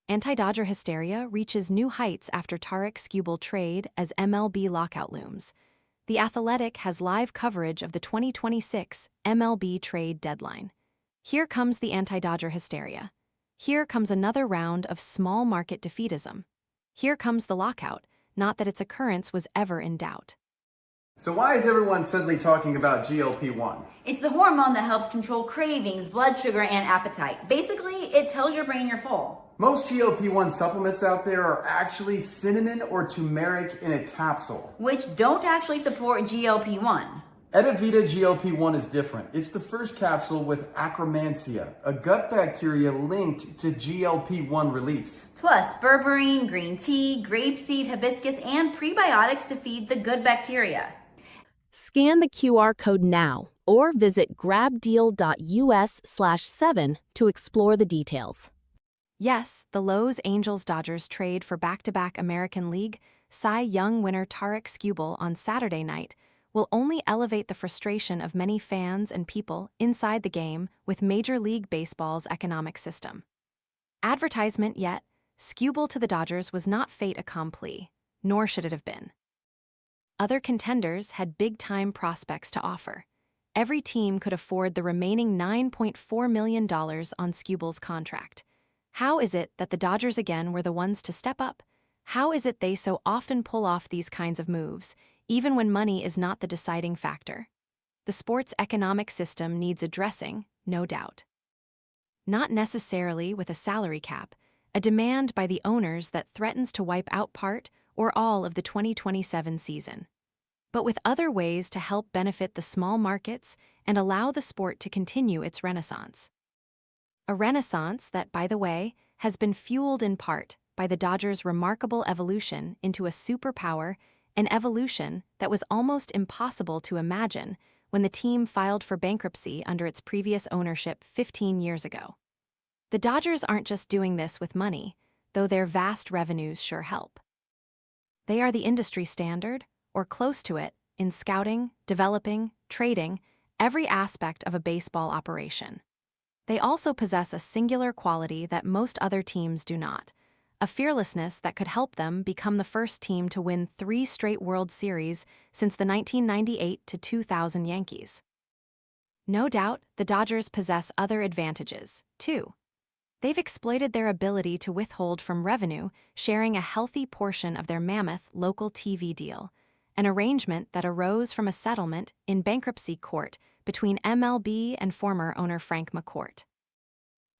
Anti-Dodger hysteria reaches new heights after Tarik Skubal trade as MLB lockout looms. The Athletic has live coverage of the 2026 MLB Trade Deadline. Here comes the anti-Dodger hysteria. Here comes another round of small market defeatism. Here comes the lockout, not that its occurrence was ever in doubt. So why is everyone suddenly talking about GLP-1? It's the hormone that helps control cravings, blood sugar, and appetite. Basically, it tells your brain you're full. Most GLP-1 supplements out there are actually cinnamon or turmeric in a capsule, Which don't actually support GLP-1. Edavita GLP-1 is different. It's the first capsule with Akkermansia, a gut bacteria linked to GLP-1 release. Plus, berberine, green tea, grapeseed, hibiscus, and prebiotics to feed the good bacteria. Scan the QR code now or visit grabdeal.us/7 to explore the details. Yes, the Los Angeles Dodgers trade for back-to-back American League Cy Young winner Tarik Skubal on Saturday night will only elevate the frustration of many fans and people inside the game with Major League Baseball's economic system. Advertisement yet, Skubal to the Dodgers was not fait accompli, nor should it have been. Other contenders had big-time prospects to offer. Every team could afford the remaining $9.4 million on Skubal's contract. How is it that the Dodgers again were the ones to step up? How is it they so often pull off these kinds of moves, even when money is not the deciding factor? The sports economic system needs addressing, no doubt. Not necessarily with a salary cap, a demand by the owners that threatens to wipe out part or all of the 2027 season, but with other ways to help benefit the small markets and allow the sport to continue its renaissance. A renaissance that, by the way, has been fueled in part by the Dodgers' remarkable evolution into a superpower, an evolution that was almost impossible to imagine when the team filed for bankruptcy under its previous ownership 15 years ago. The Dodgers aren't just doing this with money, though their vast revenues sure help. They are the industry standard, or close to it, in scouting, developing, trading, every aspect of a baseball operation. They also possess a singular quality that most other teams do not, a fearlessness that could help them become the first team to win 3 straight World Series since the 1998-2000 Yankees. No doubt, the Dodgers possess other advantages, too. They've exploited their ability to withhold from revenue, sharing a healthy portion of their mammoth local TV deal, an arrangement that arose from a settlement in bankruptcy court between MLB and former owner Frank McCourt.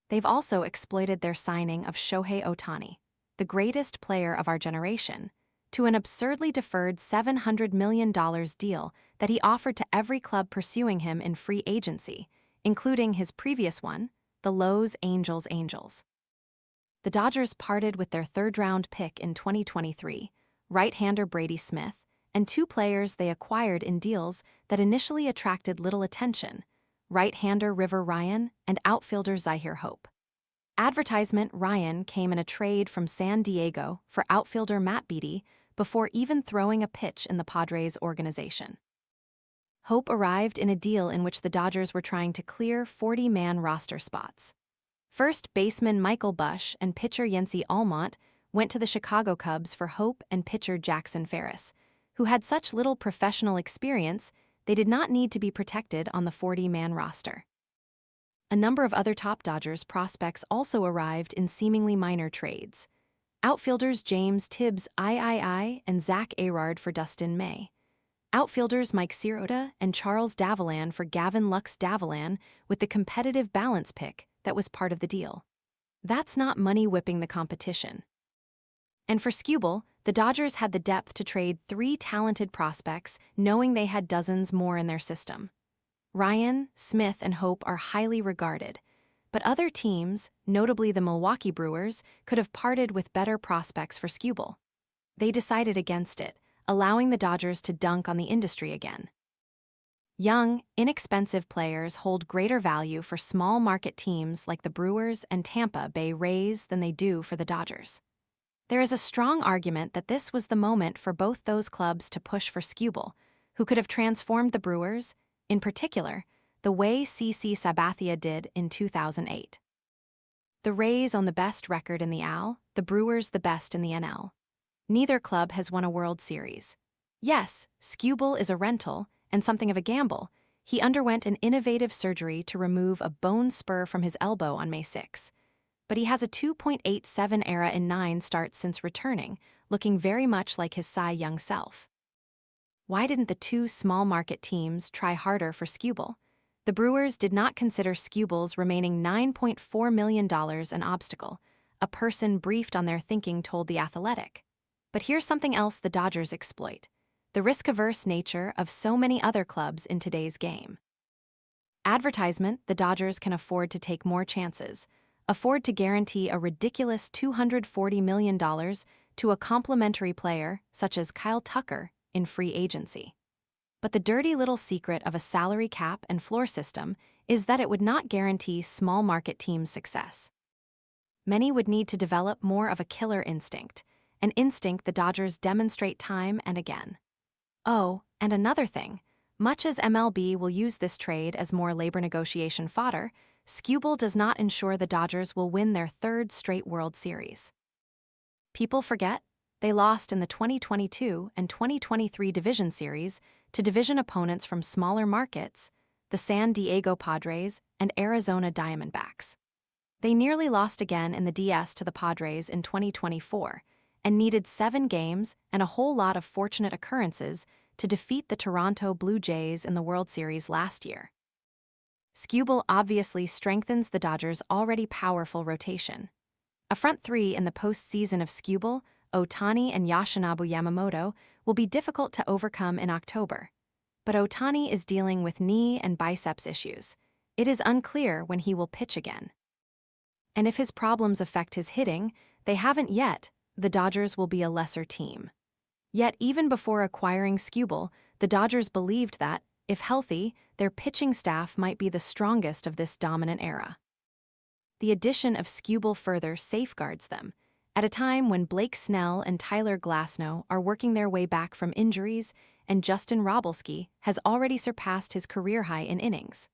They've also exploited their signing of Shohei Ohtani, the greatest player of our generation, to an absurdly deferred $700 million deal that he offered to every club pursuing him in free agency, including his previous one, the Los Angeles Angels. The Dodgers parted with their third-round pick in 2023, right-hander Brady Smith, and 2 players they acquired in deals that initially attracted little attention, right-hander River Ryan and outfielder Zyhir Hope. Advertisement Ryan came in a trade from San Diego for outfielder Matt Beattie before even throwing a pitch in the Padres organization. Hope arrived in a deal in which the Dodgers were trying to clear 40-man roster spots. First baseman Michael Busch and pitcher Yency Almont went to the Chicago Cubs for Hope and pitcher Jackson Ferris, who had such little professional experience they did not need to be protected on the 40-man roster. A number of other top Dodgers prospects also arrived in seemingly minor trades. Outfielders James Tibbs III and Zach Arard for Dustin May. Outfielders Mike Sirota and Charles Davilan for Gavin Lux Davilan with the competitive balance pick that was part of the deal. That's not money whipping the competition. And for Skubal, the Dodgers had the depth to trade 3 talented prospects, knowing they had dozens more in their system. Ryan, Smith, and Hope are highly regarded, but other teams, notably the Milwaukee Brewers, could have parted with better prospects for Skubal. They decided against it, allowing the Dodgers to dunk on the industry again. Young, inexpensive players hold greater value for small market teams like the Brewers and Tampa Bay Rays than they do for the Dodgers. There is a strong argument that this was the moment for both those clubs to push for Skubal, who could have transformed the Brewers, in particular, the way CC Sabathia did in 2008. The Rays own the best record in the AL, the Brewers the best in the NL. Neither club has won a World Series. Yes, Skubal is a rental, and something of a gamble. He underwent an innovative surgery to remove a bone spur from his elbow on May 6. But he has a 2.87 ERA in 9 starts since returning, looking very much like his Cy Young self. Why didn't the two small-market teams try harder for Skubal? The Brewers did not consider Skubal's remaining $9.4 million an obstacle, a person briefed on their thinking told The Athletic. But here's something else the Dodgers exploit: the risk-averse nature of so many other clubs in today's game. Advertisement: the Dodgers can afford to take more chances, afford to guarantee a ridiculous $240 million to a complimentary player such as Kyle Tucker in free agency. But the dirty little secret of a salary cap and floor system is that it would not guarantee small market teams' success. Many would need to develop more of a killer instinct, an instinct the Dodgers demonstrate time and again. Oh, and another thing, much as MLB will use this trade as more labor negotiation fodder, Skubal does not ensure the Dodgers will win their third straight World Series. People forget they lost in the 2022 and 2023 division series to division opponents from smaller markets, the San Diego Padres and Arizona Diamondbacks. They nearly lost again in the DS to the Padres in 2024 and needed 7 games and a whole lot of fortunate occurrences to defeat the Toronto Blue Jays in the World Series last year. Skubal obviously strengthens the Dodgers' already powerful rotation. A front three in the postseason of Skubal, Ohtani, and Yoshinobu Yamamoto will be difficult to overcome in October. But Ohtani is dealing with knee and biceps issues. It is unclear when he will pitch again. And if his problems affect his hitting, they haven't yet. The Dodgers will be a lesser team. Yet even before acquiring Skubal, the Dodgers believed that, if healthy, their pitching staff might be the strongest of this dominant era. The addition of Skubal further safeguards them, at a time when Blake Snell and Tyler Glasnow are working their way back from injuries and Justin Robelski has already surpassed his career high in innings.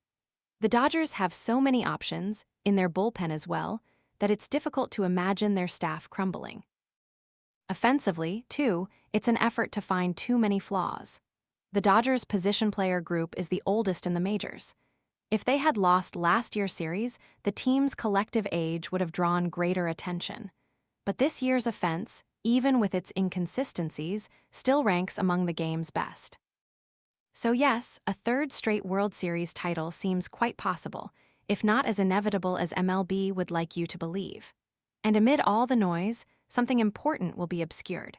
The Dodgers have so many options, in their bullpen as well, that it's difficult to imagine their staff crumbling. Offensively, too, it's an effort to find too many flaws. The Dodgers' position player group is the oldest in the majors. If they had lost last year's series, the team's collective age would have drawn greater attention. But this year's offense, even with its inconsistencies, still ranks among the game's best. So yes, a third straight World Series title seems quite possible, if not as inevitable as MLB would like you to believe. And amid all the noise, something important will be obscured.